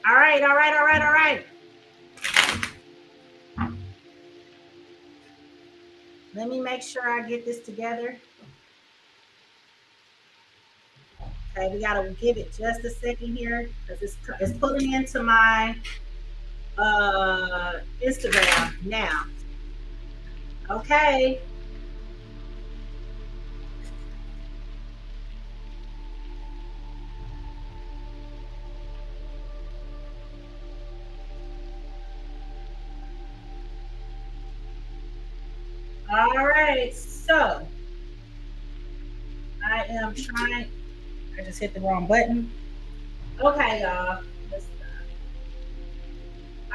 All right, all right, all right, all right. Let me make sure I get this together. Okay, we gotta give it just a second here because it's pulling into my Instagram now. Okay. All right. So I am trying. I just hit the wrong button. Okay, y'all.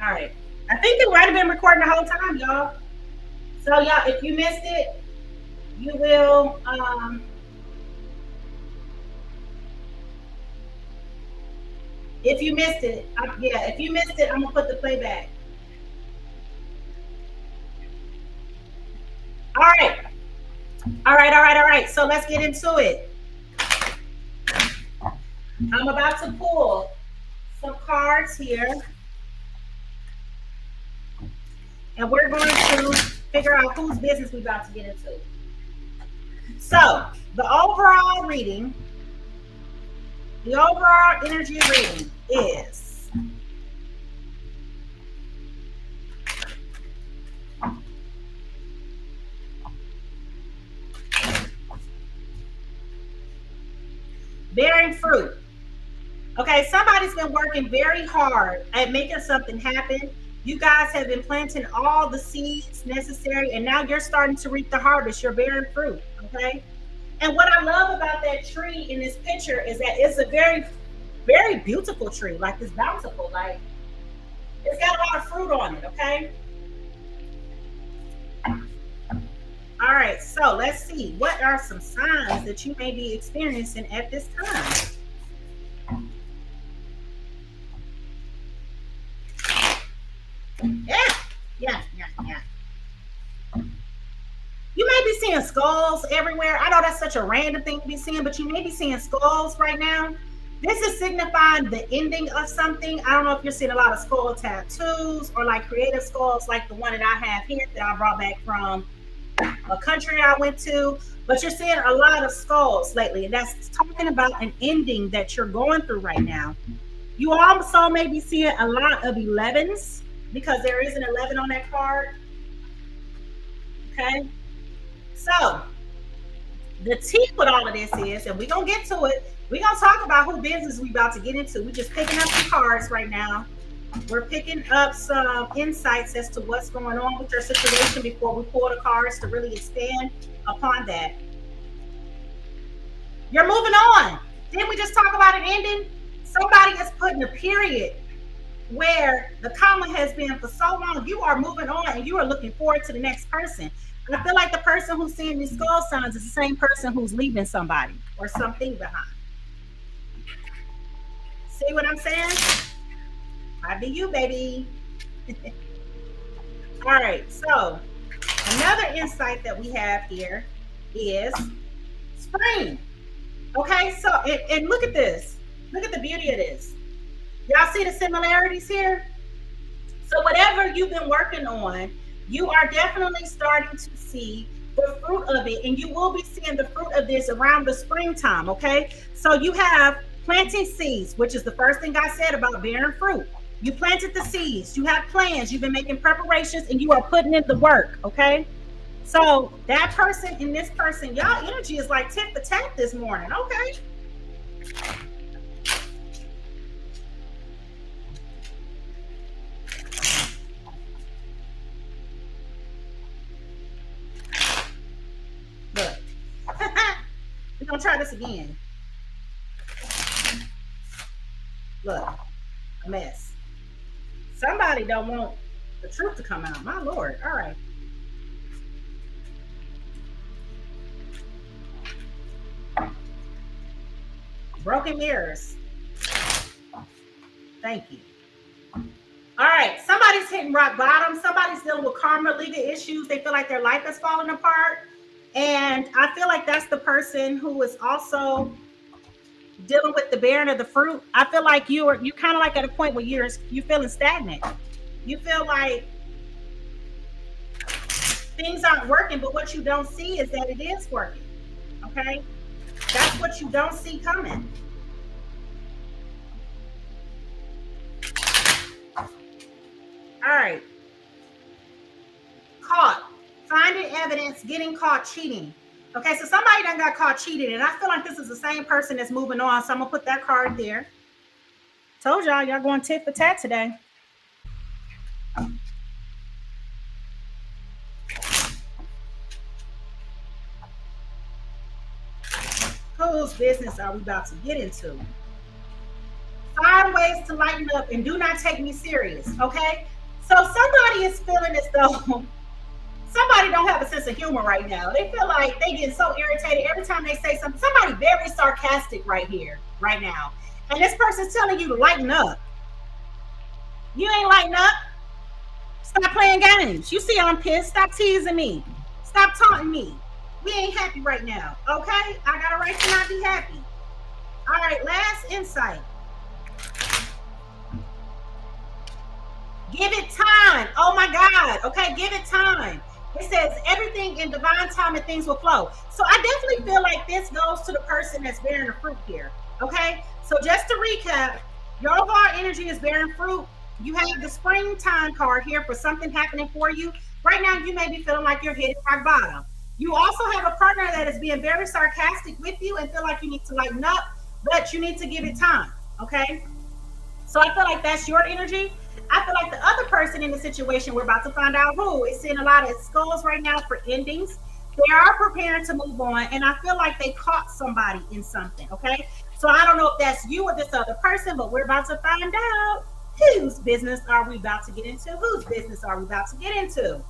All right. I think it might have been recording the whole time, y'all. So y'all, if you missed it, you will. If you missed it, yeah. If you missed it, I'm gonna put the playback. All right. All right. All right. All right. So let's get into it. I'm about to pull some cards here, and we're going to figure out whose business we're about to get into. So the overall energy reading is bearing fruit. Okay, somebody's been working very hard at making something happen. You guys have been planting all the seeds necessary, and now you're starting to reap the harvest. You're bearing fruit. Okay. And what I love about that tree in this picture is that it's a very, very beautiful tree. Like it's bountiful. Like it's got a lot of fruit on it. Okay. All right. So let's see. What are some signs that you may be experiencing at this time? Yeah. Yeah. Yeah. Yeah. You may be seeing skulls everywhere. I know that's such a random thing to be seeing, but you may be seeing skulls right now. This is signifying the ending of something. I don't know if you're seeing a lot of skull tattoos or like creative skulls like the one that I have here that I brought back from a country I went to, but you're seeing a lot of skulls lately. And that's talking about an ending that you're going through right now. You also may be seeing a lot of 11s because there is an 11 on that card. Okay. So the tea with all of this is, and we're gonna get to it. We're gonna talk about who business we about to get into. We're just picking up some cards right now. We're picking up some insights as to what's going on with your situation before we pull the cards to really expand upon that. You're moving on. Didn't we just talk about an ending? Somebody is putting a period where the comma has been for so long. You are moving on and you are looking forward to the next person. And I feel like the person who's seeing these skull signs is the same person who's leaving somebody or something behind. See what I'm saying? I be you, baby. All right. So another insight that we have here is spring. Okay. So and look at this. Look at the beauty of this. Y'all see the similarities here? So whatever you've been working on, you are definitely starting to see the fruit of it, and you will be seeing the fruit of this around the springtime. Okay, so you have planting seeds, which is the first thing I said about bearing fruit. You planted the seeds, you have plans, you've been making preparations, and you are putting in the work. Okay, so that person and this person, y'all energy is like tit for tat this morning. Okay. Look. We're gonna try this again. Look, a mess. Somebody don't want the truth to come out. My lord. All right. Broken mirrors. Thank you. All right. Somebody's hitting rock bottom. Somebody's dealing with karma, legal issues. They feel like their life is falling apart. And I feel like that's the person who is also dealing with the bearing of the fruit, I feel like you kind of like at a point where you're feeling stagnant. You feel like things aren't working, but what you don't see is that it is working. Okay? That's what you don't see coming. All right. Caught. Finding evidence, getting caught cheating. Okay, so somebody done got caught cheating, and I feel like this is the same person that's moving on. So I'm gonna put that card there. Told y'all going tit for tat today. Whose business are we about to get into? Find ways to lighten up and do not take me serious. Okay, so somebody is feeling as though somebody don't have a sense of humor right now. They feel like they get so irritated every time they say something. Somebody very sarcastic right here, right now. And this person's telling you to lighten up. You ain't lighten up. Stop playing games. You see I'm pissed. Stop teasing me. Stop taunting me. We ain't happy right now. Okay? I got a right to not be happy. All right, last insight. Give it time. Oh my God. Okay, give it time. It says everything in divine time and things will flow. So I definitely feel like this goes to the person that's bearing the fruit here. Okay, so just to recap, your overall energy is bearing fruit. You have the springtime card here for something happening for you. Right now, you may be feeling like you're hitting rock bottom. You also have a partner that is being very sarcastic with you and feel like you need to lighten up, but you need to give it time. Okay, so I feel like that's your energy. I feel like the other person in the situation, we're about to find out who, is seeing a lot of skulls right now for endings. They are preparing to move on, and I feel like they caught somebody in something, okay? So I don't know if that's you or this other person, but we're about to find out whose business are we about to get into? Whose business are we about to get into?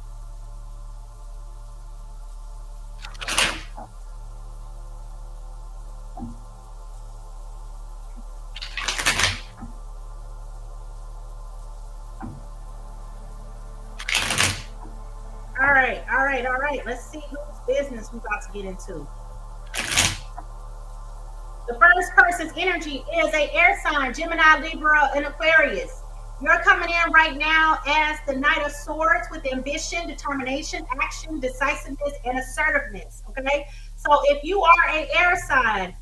All right. Let's see whose business we're about to get into. The first person's energy is a air sign, Gemini, Libra, and Aquarius. You're coming in right now as the Knight of Swords with ambition, determination, action, decisiveness, and assertiveness. Okay, so if you are an air sign,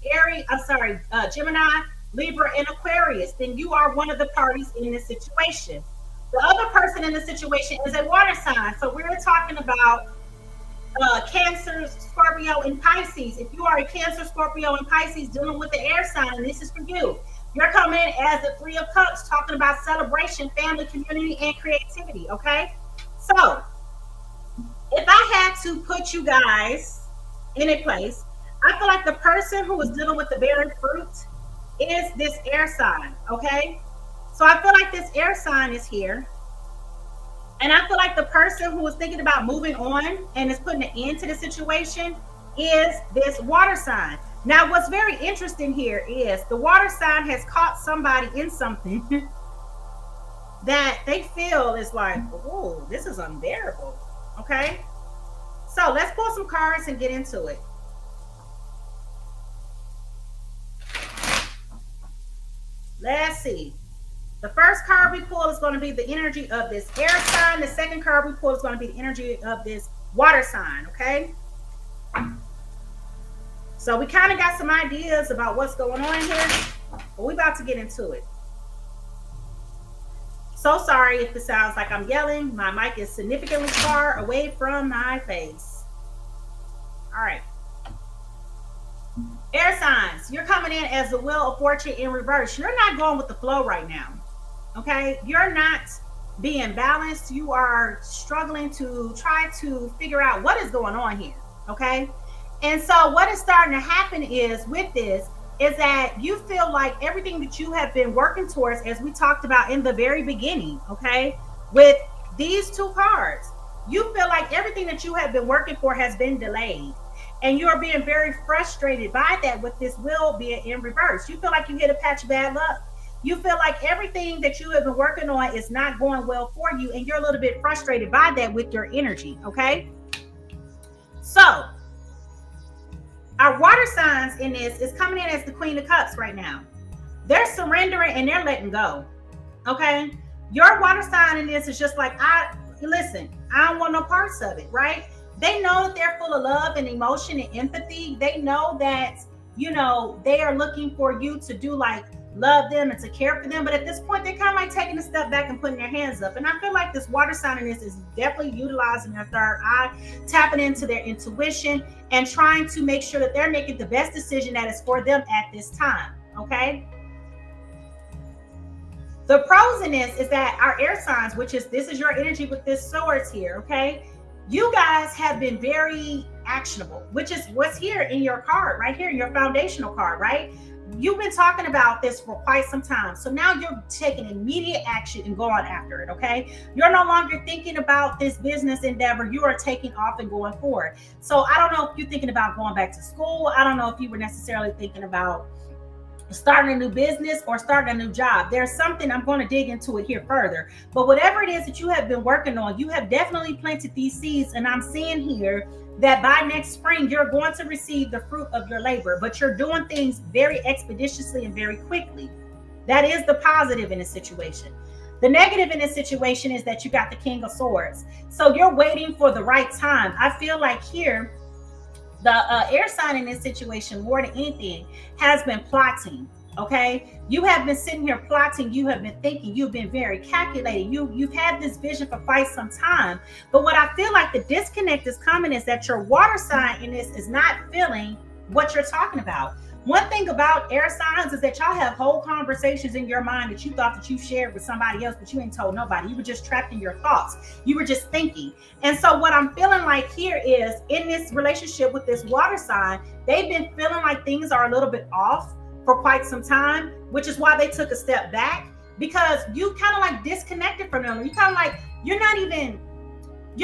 Gemini, Libra, and Aquarius, then you are one of the parties in this situation. The other person in the situation is a water sign. So we're talking about Cancer, Scorpio, and Pisces. If you are a Cancer, Scorpio, and Pisces dealing with the air sign, and this is for you, you're coming in as the Three of Cups, talking about celebration, family, community, and creativity. Okay, so if I had to put you guys in a place, I feel like the person who is dealing with the bearing fruit is this air sign. Okay, so I feel like this air sign is here. And I feel like the person who is thinking about moving on and is putting an end to the situation is this water sign. Now, what's very interesting here is the water sign has caught somebody in something that they feel is like, oh, this is unbearable. Okay, so let's pull some cards and get into it. Let's see. The first card we pull is going to be the energy of this air sign. The second card we pull is going to be the energy of this water sign, okay? So we kind of got some ideas about what's going on here, but we're about to get into it. So sorry if it sounds like I'm yelling. My mic is significantly far away from my face. All right. Air signs, you're coming in as the Wheel of Fortune in reverse. You're not going with the flow right now. Okay, you're not being balanced. You are struggling to try to figure out what is going on here. Okay, and so what is starting to happen is with this is that you feel like everything that you have been working towards, as we talked about in the very beginning, okay, with these two cards, you feel like everything that you have been working for has been delayed. And you're being very frustrated by that with this wheel being in reverse. You feel like you hit a patch of bad luck. You feel like everything that you have been working on is not going well for you, and you're a little bit frustrated by that with your energy, okay? So, all Our water signs in this is coming in as the Queen of Cups right now. They're surrendering and they're letting go. Okay? Your water sign in this is just like, listen, I don't want no parts of it, right? They know that they're full of love and emotion and empathy. They know that, they are looking for you to do like love them and to care for them. But at this point, they're kind of like taking a step back and putting their hands up. And I feel like this water sign in this is definitely utilizing their third eye, tapping into their intuition and trying to make sure that they're making the best decision that is for them at this time. Okay? The pros in this is that our air signs, this is your energy with this swords here, okay? You guys have been very actionable, which is what's here in your card, right here in your foundational card, right? You've been talking about this for quite some time. So now you're taking immediate action and going after it, okay? You're no longer thinking about this business endeavor. You are taking off and going forward. So I don't know if you're thinking about going back to school. I don't know if you were necessarily thinking about starting a new business or starting a new job. There's something, I'm going to dig into it here further, but whatever it is that you have been working on, you have definitely planted these seeds. And I'm seeing here that by next spring, you're going to receive the fruit of your labor, but you're doing things very expeditiously and very quickly. That is the positive in this situation. The negative in this situation is that you got the King of Swords. So you're waiting for the right time. I feel like here, the air sign in this situation, more than anything, has been plotting. Okay, you have been sitting here plotting. You have been thinking. You've been very calculating. You've had this vision for quite some time. But what I feel like the disconnect is coming is that your water sign in this is not feeling what you're talking about. One thing about air signs is that y'all have whole conversations in your mind that you thought that you shared with somebody else, but you ain't told nobody. You were just trapped in your thoughts. You were just thinking. And so what I'm feeling like here is in this relationship with this water sign, they've been feeling like things are a little bit off for quite some time, which is why they took a step back, because you kind of like disconnected from them. You kind of like, you're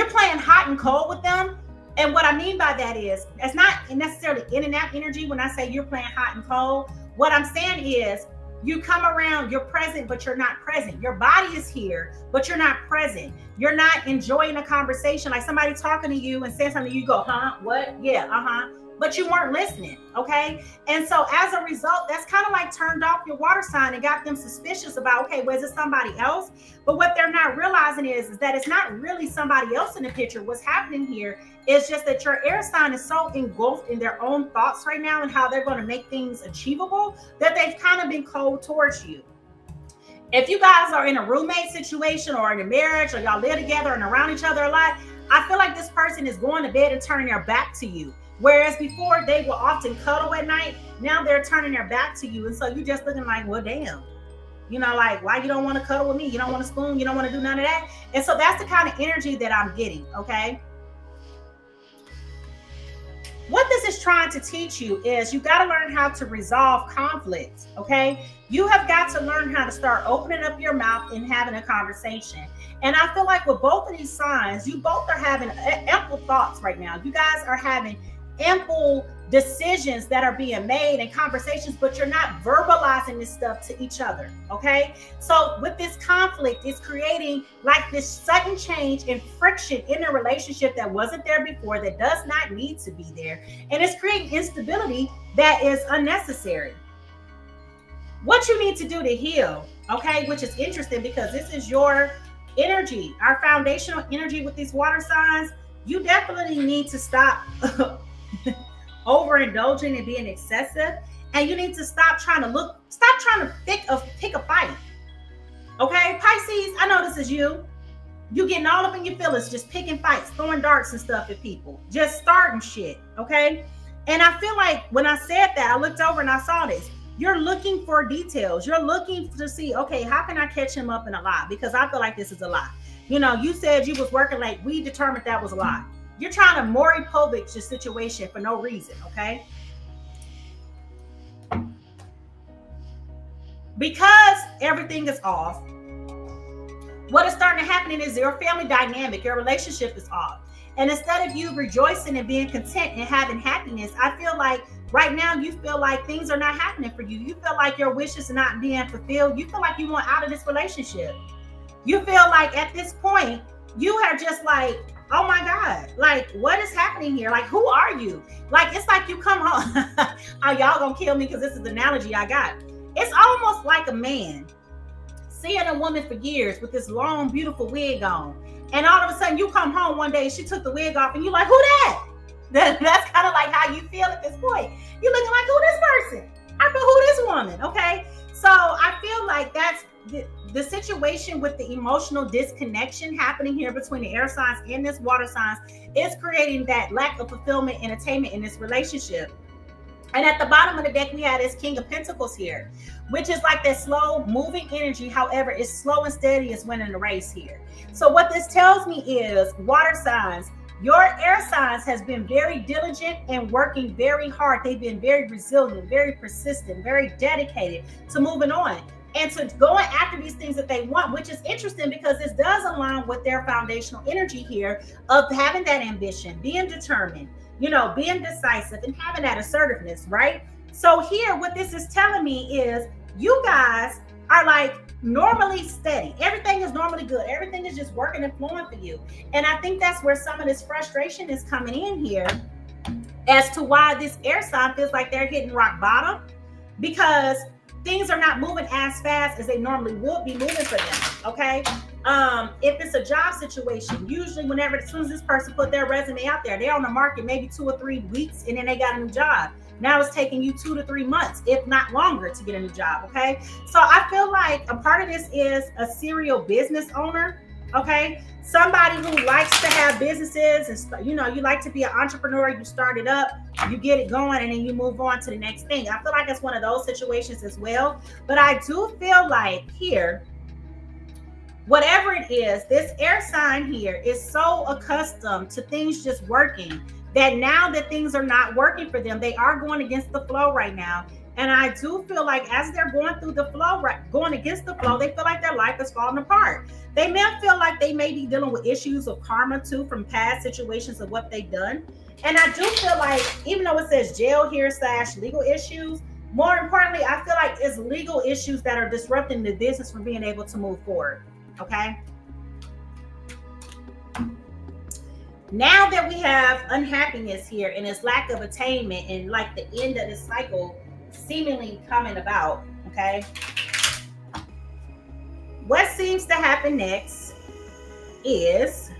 playing hot and cold with them. And what I mean by that is, it's not necessarily in and out energy when I say you're playing hot and cold. What I'm saying is, you come around, you're present, but you're not present. Your body is here, but you're not present. You're not enjoying a conversation. Like somebody talking to you and saying something, you go, huh? What? Yeah, uh-huh. But you weren't listening, okay? And so as a result, that's kind of like turned off your water sign and got them suspicious about, okay, well, is it somebody else? But what they're not realizing is that it's not really somebody else in the picture. What's happening here is just that your air sign is so engulfed in their own thoughts right now and how they're going to make things achievable that they've kind of been cold towards you. If you guys are in a roommate situation or in a marriage or y'all live together and around each other a lot, I feel like this person is going to bed and turning their back to you. Whereas before they will often cuddle at night, now they're turning their back to you. And so you're just looking like, well, damn, like why you don't want to cuddle with me? You don't want to spoon, you don't want to do none of that. And so that's the kind of energy that I'm getting, okay? What this is trying to teach you is you got to learn how to resolve conflict, okay? You have got to learn how to start opening up your mouth and having a conversation. And I feel like with both of these signs, you both are having ample thoughts right now. You guys are having ample decisions that are being made and conversations, but you're not verbalizing this stuff to each other, okay? So with this conflict, it's creating like this sudden change and friction in a relationship that wasn't there before, that does not need to be there. And it's creating instability that is unnecessary. What you need to do to heal, okay, which is interesting because this is your energy, our foundational energy with these water signs. You definitely need to stop overindulging and being excessive, and you need to stop trying to pick a fight. Okay, Pisces, I know this is you. You getting all up in your feelings, just picking fights, throwing darts and stuff at people, just starting shit. Okay, and I feel like when I said that, I looked over and I saw this. You're looking for details. You're looking to see, okay, how can I catch him up in a lie? Because I feel like this is a lie. You said you was working late. We determined that was a lie. You're trying to Maury Povich the situation for no reason, okay? Because everything is off, what is starting to happen is your family dynamic, your relationship is off. And instead of you rejoicing and being content and having happiness, I feel like right now you feel like things are not happening for you. You feel like your wishes are not being fulfilled. You feel like you want out of this relationship. You feel like at this point, you are just like, oh my God, like what is happening here? Like, who are you? Like, it's like you come home. Oh, y'all gonna kill me because this is the analogy I got. It's almost like a man seeing a woman for years with this long, beautiful wig on. And all of a sudden you come home one day, she took the wig off, and you're like, who that? That's kind of like how you feel at this point. You're looking like, who this person? I feel, who this woman? Okay. So I feel like that's the situation with the emotional disconnection happening here between the air signs and this water signs is creating that lack of fulfillment and attainment in this relationship. And at the bottom of the deck, we have this King of Pentacles here, which is like that slow moving energy. However, it's slow and steady is winning the race here. So what this tells me is, water signs, your air signs has been very diligent and working very hard. They've been very resilient, very persistent, very dedicated to moving on and to going after these things that they want, which is interesting because this does align with their foundational energy here of having that ambition, being determined, being decisive and having that assertiveness, right? So here, what this is telling me is you guys are like normally steady. Everything is normally good. Everything is just working and flowing for you. And I think that's where some of this frustration is coming in here as to why this air sign feels like they're hitting rock bottom, because things are not moving as fast as they normally would be moving for them. Okay. If it's a job situation, usually as soon as this person put their resume out there, they're on the market maybe 2 or 3 weeks and then they got a new job. Now it's taking you 2 to 3 months, if not longer, to get a new job. Okay. So I feel like a part of this is a serial business owner. Okay. Somebody who likes to have businesses and, you like to be an entrepreneur. You start it up, you get it going, and then you move on to the next thing. I feel like it's one of those situations as well. But I do feel like here, whatever it is, this air sign here is so accustomed to things just working that now that things are not working for them, they are going against the flow right now. And I do feel like as they're going through the flow, going against the flow, they feel like their life is falling apart. They may feel like they may be dealing with issues of karma too from past situations of what they've done. And I do feel like, even though it says jail here / legal issues, more importantly, I feel like it's legal issues that are disrupting the business from being able to move forward. Okay. Now that we have unhappiness here and this lack of attainment and like the end of the cycle seemingly coming about, okay, what seems to happen next is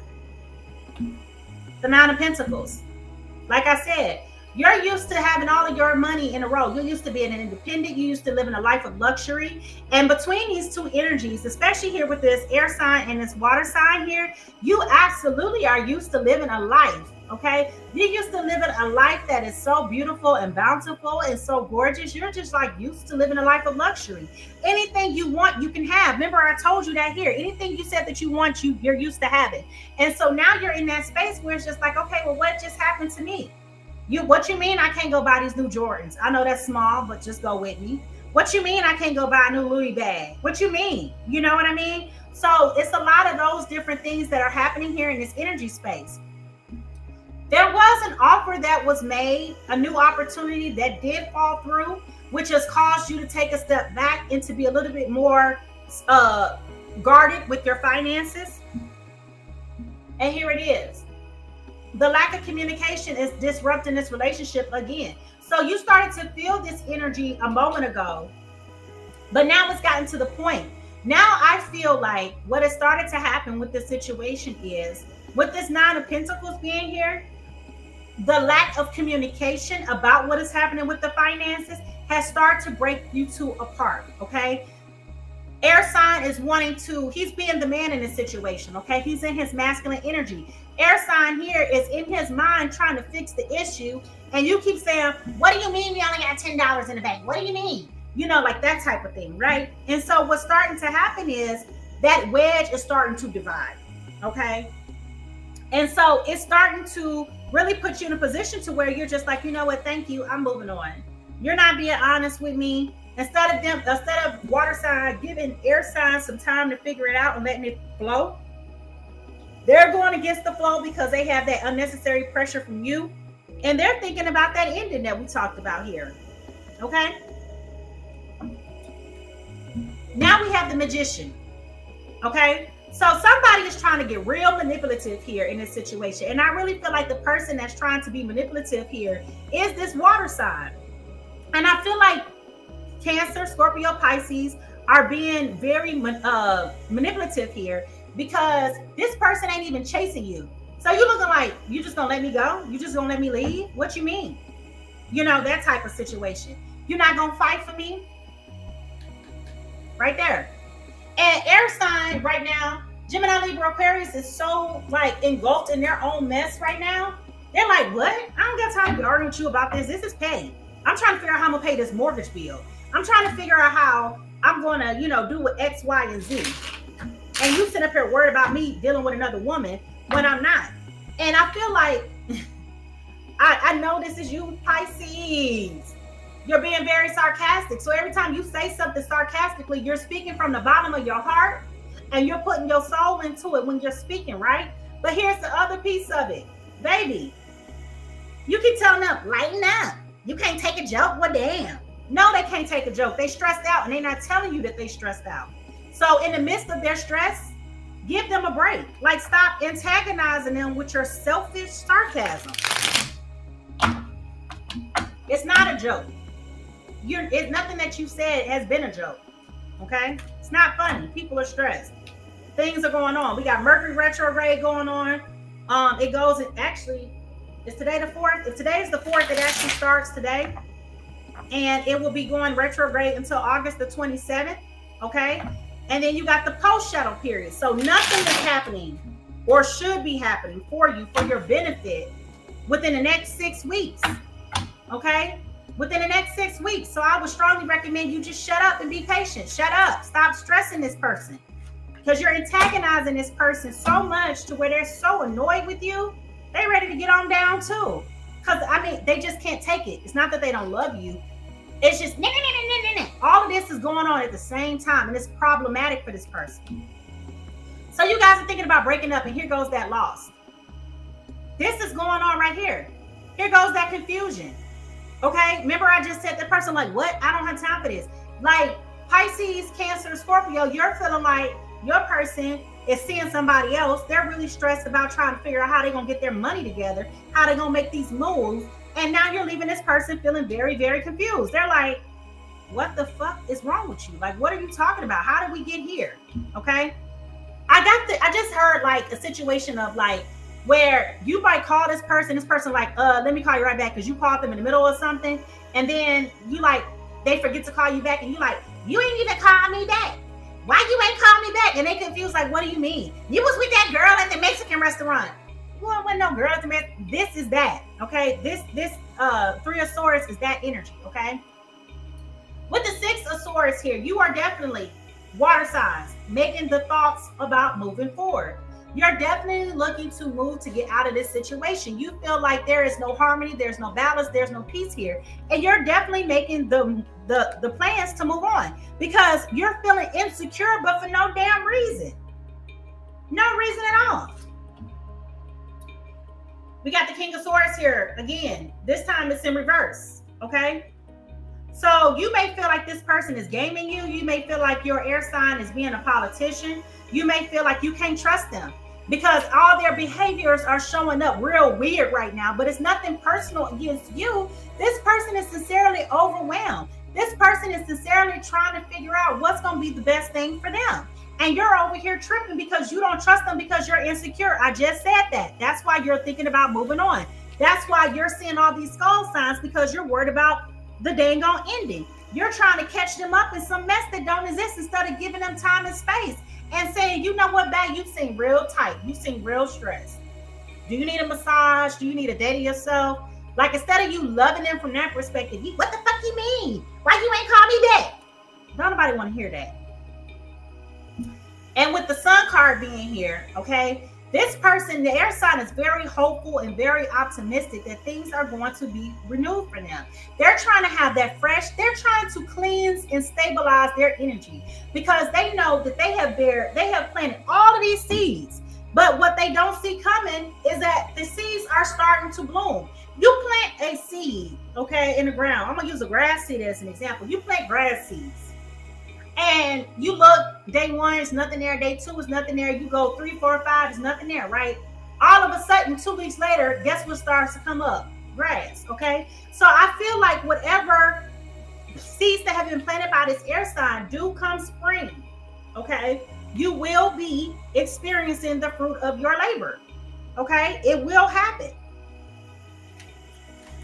the Nine of Pentacles. Like I said, you're used to having all of your money in a row. You're used to being an independent. You used to living a life of luxury. And between these two energies, especially here with this air sign and this water sign here, you absolutely are used to living a life. Okay. You're used to living a life that is so beautiful and bountiful and so gorgeous. You're just like used to living a life of luxury. Anything you want, you can have. Remember, I told you that here. Anything you said that you want, you're used to having. And so now you're in that space where it's just like, okay, well, what just happened to me? What you mean I can't go buy these new Jordans? I know that's small, but just go with me. What you mean I can't go buy a new Louis bag? What you mean? You know what I mean? So it's a lot of those different things that are happening here in this energy space. There was an offer that was made, a new opportunity that did fall through, which has caused you to take a step back and to be a little bit more guarded with your finances. And here it is. The lack of communication is disrupting this relationship again. So you started to feel this energy a moment ago, but now it's gotten to the point. Now I feel like what has started to happen with this situation is, with this Nine of Pentacles being here, the lack of communication about what is happening with the finances has started to break you two apart. Okay. Air sign is he's being the man in this situation. Okay. He's in his masculine energy. Air sign here is in his mind trying to fix the issue. And you keep saying, what do you mean we only got $10 in the bank? What do you mean? Like that type of thing. Right. And so what's starting to happen is that wedge is starting to divide. Okay. And so it's starting to really put you in a position to where you're just like, you know what? Thank you. I'm moving on. You're not being honest with me. Instead of water sign giving air sign some time to figure it out and letting it flow, they're going against the flow because they have that unnecessary pressure from you. And they're thinking about that ending that we talked about here. Okay. Now we have the Magician. Okay. So somebody is trying to get real manipulative here in this situation. And I really feel like the person that's trying to be manipulative here is this water sign. And I feel like Cancer, Scorpio, Pisces are being very manipulative here because this person ain't even chasing you. So you looking like, you just gonna let me go? You just gonna let me leave? What you mean? You know, that type of situation. You're not gonna fight for me? Right there. And air sign right now, Gemini, Libra, Aquarius is so like engulfed in their own mess right now. They're like, what? I don't got time to be arguing with you about this. This is petty. I'm trying to figure out how I'm gonna pay this mortgage bill. I'm trying to figure out how I'm gonna, do with X, Y, and Z. And you sit up here worried about me dealing with another woman when I'm not. And I feel like I know this is you, Pisces. You're being very sarcastic. So every time you say something sarcastically, you're speaking from the bottom of your heart and you're putting your soul into it when you're speaking, right? But here's the other piece of it. Baby, you keep telling them, lighten up. You can't take a joke? Well, damn. No, they can't take a joke. They stressed out and they're not telling you that they stressed out. So in the midst of their stress, give them a break. Like, stop antagonizing them with your selfish sarcasm. It's not a joke. It's nothing that you said has been a joke. Okay? It's not funny. People are stressed. Things are going on. We got Mercury retrograde going on. It goes actually, is today the 4th? If today is the 4th, it actually starts today. And it will be going retrograde until August the 27th. Okay? And then you got the post-shuttle period. So nothing is happening or should be happening for you for your benefit within the next 6 weeks. Okay? Within the next 6 weeks. So I would strongly recommend you just shut up and be patient. Shut up. Stop stressing this person. Because you're antagonizing this person so much to where they're so annoyed with you, they're ready to get on down too. Because, they just can't take it. It's not that they don't love you. It's just, all of this is going on at the same time, and it's problematic for this person. So you guys are thinking about breaking up, and here goes that loss. This is going on right here. Here goes that confusion. Okay? Remember I just said that person like, what? I don't have time for this. Like, Pisces, Cancer, Scorpio, you're feeling like your person is seeing somebody else. They're really stressed about trying to figure out how they're going to get their money together, how they're going to make these moves. And now you're leaving this person feeling very, very confused. They're like, what the fuck is wrong with you? Like, what are you talking about? How did we get here? Okay. I just heard like a situation of like, where you might call this person like, let me call you right back. Cause you called them in the middle of something. And then you like, they forget to call you back. And you like, you ain't even call me back. Why you ain't call me back? And they confused like, what do you mean? You was with that girl at the Mexican restaurant. You weren't with no girl at the Mexican. This is that. Okay. This Three of Swords is that energy. Okay. With the Six of Swords here, you are definitely water signs making the thoughts about moving forward. You're definitely looking to move to get out of this situation. You feel like there is no harmony, there's no balance, there's no peace here. And you're definitely making the plans to move on because you're feeling insecure, but for no damn reason. No reason at all. We got the King of Swords here again. This time it's in reverse, okay? So you may feel like this person is gaming you. You may feel like your air sign is being a politician. You may feel like you can't trust them because all their behaviors are showing up real weird right now, but it's nothing personal against you. This person is sincerely overwhelmed. This person is sincerely trying to figure out what's going to be the best thing for them. And you're over here tripping because you don't trust them because you're insecure. I just said that. That's why you're thinking about moving on. That's why you're seeing all these skull signs because you're worried about the dang on ending. You're trying to catch them up in some mess that don't exist instead of giving them time and space and saying, you know what, babe, you seem real tight. You seem real stressed. Do you need a massage? Do you need a day to yourself? Like, instead of you loving them from that perspective, what the fuck you mean? Why you ain't call me back? Don't nobody want to hear that. And with the Sun card being here, okay, this person, the air sign, is very hopeful and very optimistic that things are going to be renewed for them. They're trying to have that fresh, they're trying to cleanse and stabilize their energy because they know that they have planted all of these seeds. But what they don't see coming is that the seeds are starting to bloom. You plant a seed, okay, in the ground. I'm going to use a grass seed as an example. You plant grass seeds. And you look, day one is nothing there, day two is nothing there, you go 3, 4, 5 is nothing there, right? All of a sudden, 2 weeks later, guess what starts to come up? Grass, okay? So I feel like whatever seeds that have been planted by this air sign do come spring, okay? You will be experiencing the fruit of your labor, okay? It will happen.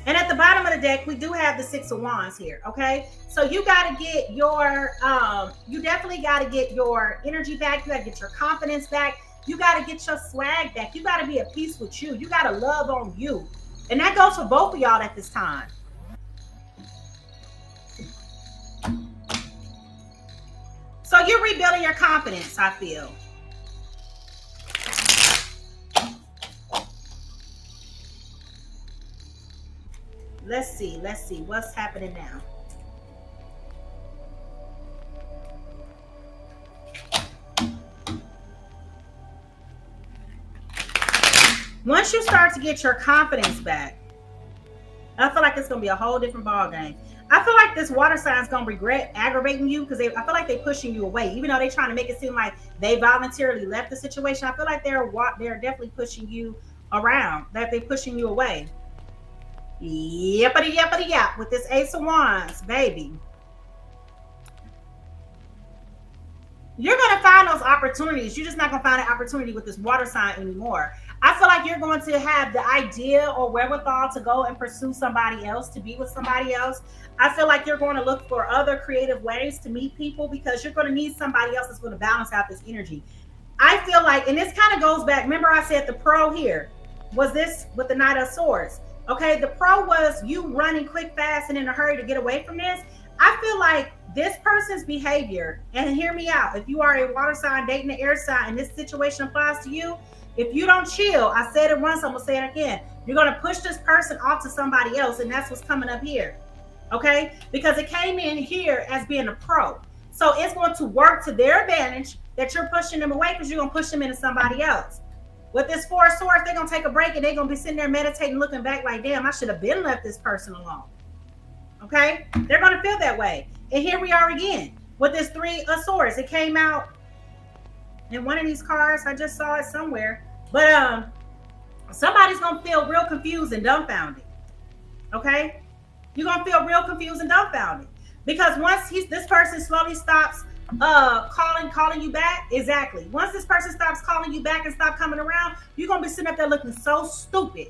And at the bottom of the deck, we do have the 6 of Wands here, okay? So you got to get your, you definitely got to get your energy back. You got to get your confidence back. You got to get your swag back. You got to be at peace with you. You got to love on you. And that goes for both of y'all at this time. So you're rebuilding your confidence, I feel. Let's see what's happening now. Once you start to get your confidence back, I feel like it's going to be a whole different ball game. I feel like this water sign is going to regret aggravating you because I feel like they're pushing you away. Even though they're trying to make it seem like they voluntarily left the situation, I feel like they're definitely pushing you around, that they're pushing you away. Yep, with this Ace of Wands, baby. You're going to find those opportunities. You're just not going to find an opportunity with this water sign anymore. I feel like you're going to have the idea or wherewithal to go and pursue somebody else, to be with somebody else. I feel like you're going to look for other creative ways to meet people because you're going to need somebody else that's going to balance out this energy. I feel like, and this kind of goes back, remember I said the pro here was this with the Knight of Swords. Okay, the pro was you running quick, fast, and in a hurry to get away from this. I feel like this person's behavior, and hear me out, if you are a water sign dating an air sign and this situation applies to you, if you don't chill, I said it once, I'm going to say it again, you're going to push this person off to somebody else, and that's what's coming up here, okay? Because it came in here as being a pro. So it's going to work to their advantage that you're pushing them away because you're going to push them into somebody else. With this Four of Swords, they're going to take a break and they're going to be sitting there meditating, looking back like, damn, I should have been left this person alone. Okay? They're going to feel that way. And here we are again with this Three of Swords. It came out in one of these cards. I just saw it somewhere. But somebody's going to feel real confused and dumbfounded. Okay? You're going to feel real confused and dumbfounded. Because once this person slowly stops calling you back, exactly. Once this person stops calling you back and stop coming around, you're gonna be sitting up there looking so stupid.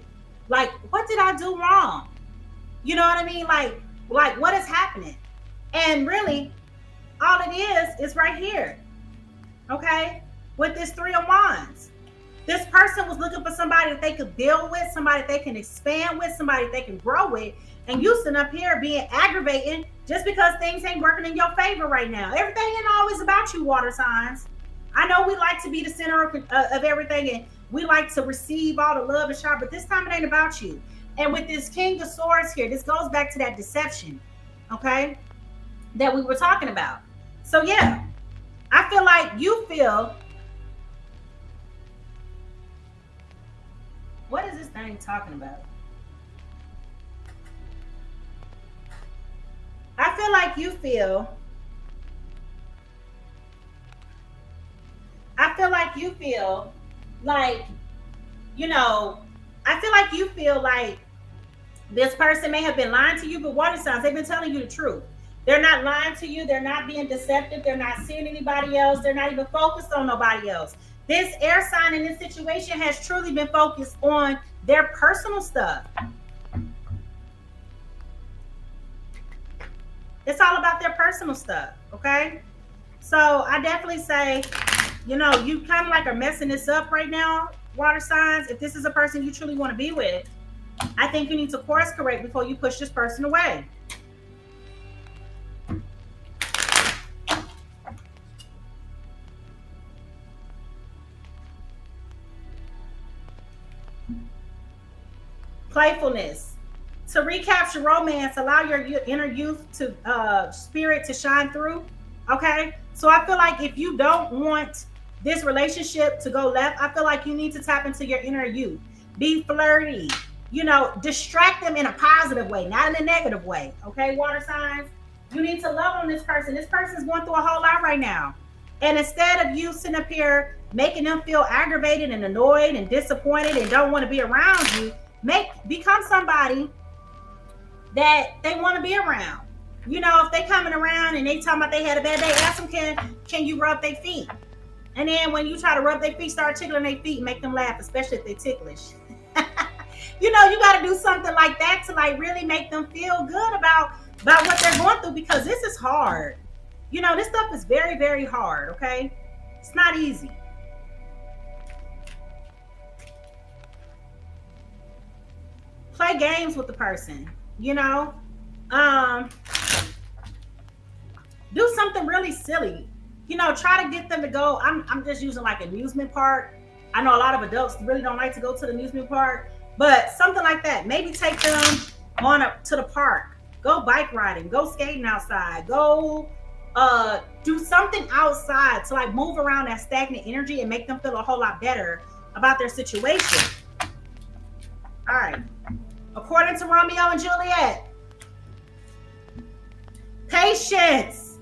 Like, what did I do wrong? You know what I mean? Like what is happening? And really, all it is right here. Okay? With this Three of Wands. This person was looking for somebody that they could build with, somebody that they can expand with, somebody that they can grow with. And you sitting up here being aggravating just because things ain't working in your favor right now. Everything ain't always about you, water signs. I know we like to be the center of everything and we like to receive all the love and shout, but this time it ain't about you. And with this King of Swords here, this goes back to that deception, okay, that we were talking about. So yeah, I feel like you feel, what is this thing talking about? I feel like you feel like, you know, I feel like you feel like this person may have been lying to you, but water signs, they've been telling you the truth. They're not lying to you. They're not being deceptive. They're not seeing anybody else. They're not even focused on nobody else. This air sign in this situation has truly been focused on their personal stuff. It's all about their personal stuff, okay? So I definitely say, you know, you kind of like are messing this up right now, water signs. If this is a person you truly want to be with, I think you need to course correct before you push this person away. Playfulness. To recapture romance, allow your inner youth to spirit to shine through. Okay, so I feel like if you don't want this relationship to go left, I feel like you need to tap into your inner youth. Be flirty, you know, distract them in a positive way, not in a negative way. Okay, water signs. You need to love on this person. This person's going through a whole lot right now. And instead of you sitting up here making them feel aggravated and annoyed and disappointed and don't want to be around you, become somebody that they want to be around. You know, if they coming around and they talking about they had a bad day, ask them, can you rub their feet? And then when you try to rub their feet, start tickling their feet and make them laugh, especially if they're ticklish. You know, you got to do something like that to like really make them feel good about what they're going through, because this is hard. You know, this stuff is very, very hard, okay? It's not easy. Play games with the person, you know? Do something really silly. You know, try to get them to go. I'm just using like amusement park. I know a lot of adults really don't like to go to the amusement park, but something like that. Maybe take them on up to the park. Go bike riding. Go skating outside. Go do something outside to like move around that stagnant energy and make them feel a whole lot better about their situation. All right. According to Romeo and Juliet, patience,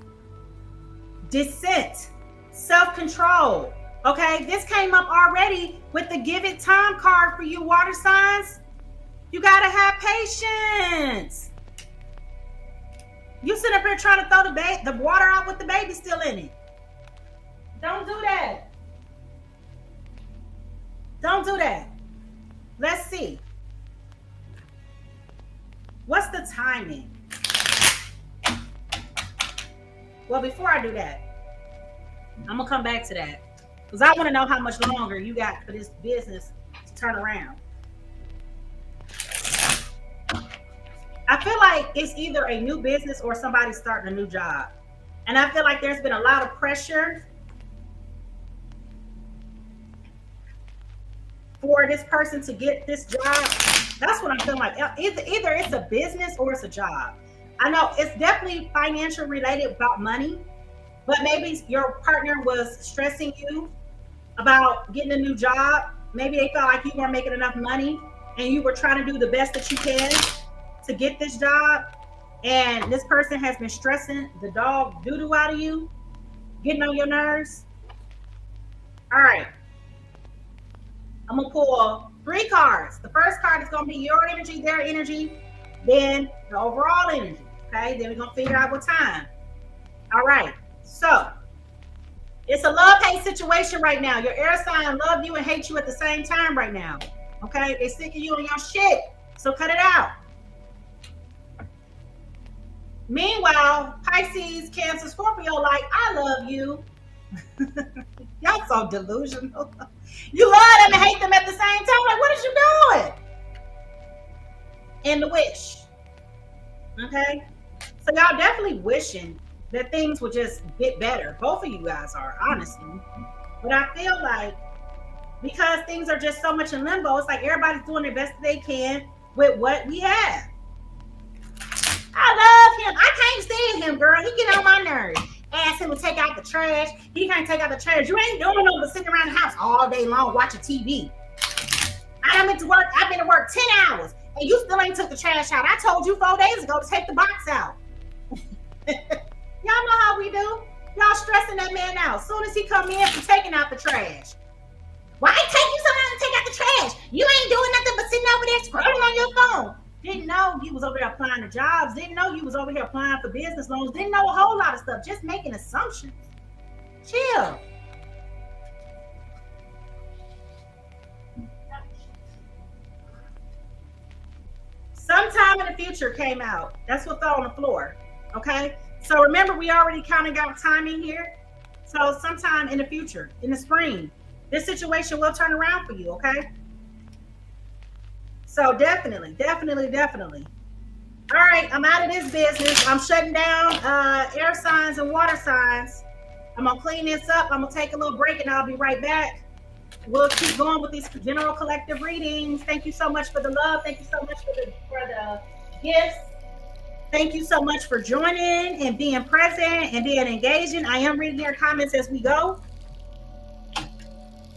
dissent, self-control. Okay, this came up already with the give it time card for you water signs. You gotta have patience. You sit up here trying to throw the water out with the baby still in it. Don't do that. Don't do that. Let's see. What's the timing? Well, before I do that, I'm gonna come back to that because I want to know how much longer you got for this business to turn around. I feel like it's either a new business or somebody starting a new job. And I feel like there's been a lot of pressure for this person to get this job. That's what I'm feeling like. Either it's a business or it's a job. I know it's definitely financial related about money, but maybe your partner was stressing you about getting a new job. Maybe they felt like you weren't making enough money and you were trying to do the best that you can to get this job. And this person has been stressing the dog doo-doo out of you, getting on your nerves. All right. I'm going to pull 3 cards. The first card is going to be your energy, their energy, then the overall energy. Okay, then we're going to figure out what time. All right, so it's a love-hate situation right now. Your air sign love you and hate you at the same time right now. Okay, they're sick of you and your shit, so cut it out. Meanwhile, Pisces, Cancer, Scorpio, like, I love you. Y'all so delusional. You love them and hate them at the same time. Like, what is you doing? And the wish. Okay? So y'all definitely wishing that things would just get better. Both of you guys are, honestly. But I feel like because things are just so much in limbo, it's like everybody's doing their best that they can with what we have. I love him. I can't stand him, girl. He get on my nerves. Ask him to take out the trash. He can't take out the trash. You ain't doing no but sitting around the house all day long watching TV. I've been to work 10 hours and you still ain't took the trash out. I told you 4 days ago to take the box out. Y'all know how we do. Y'all stressing that man out. As soon as he come in for taking out the trash. Why it take you so long to take out the trash? You ain't doing nothing but sitting over there scrolling on your phone. Didn't know you was over there applying to jobs. Didn't know you was over here applying for business loans. Didn't know a whole lot of stuff. Just making assumptions. Chill. Sometime in the future came out. That's what fell on the floor. Okay? So remember, we already kind of got timing here. So sometime in the future, in the spring, this situation will turn around for you, okay? So definitely. All right, I'm out of this business. I'm shutting down air signs and water signs. I'm gonna clean this up. I'm gonna take a little break and I'll be right back. We'll keep going with these general collective readings. Thank you so much for the love. Thank you so much for the gifts. Thank you so much for joining and being present and being engaging. I am reading your comments as we go.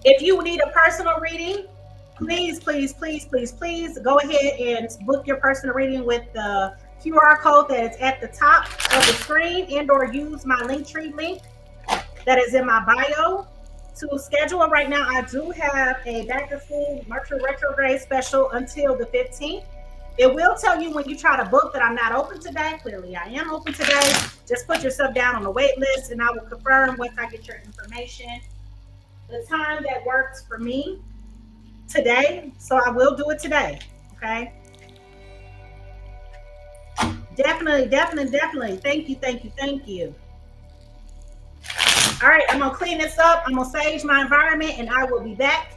If you need a personal reading, please go ahead and book your personal reading with the QR code that is at the top of the screen, and or use my Linktree link that is in my bio to schedule it. Right now, I do have a back to school Mercury retrograde special until the 15th. It will tell you when you try to book that I'm not open today. Clearly, I am open today. Just put yourself down on the wait list, and I will confirm once I get your information the time that works for me today. So I will do it today. Okay. Definitely, definitely, definitely. Thank you, thank you, thank you. All right, I'm gonna clean this up. I'm gonna sage my environment, and I will be back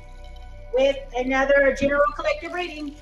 with another general collective reading.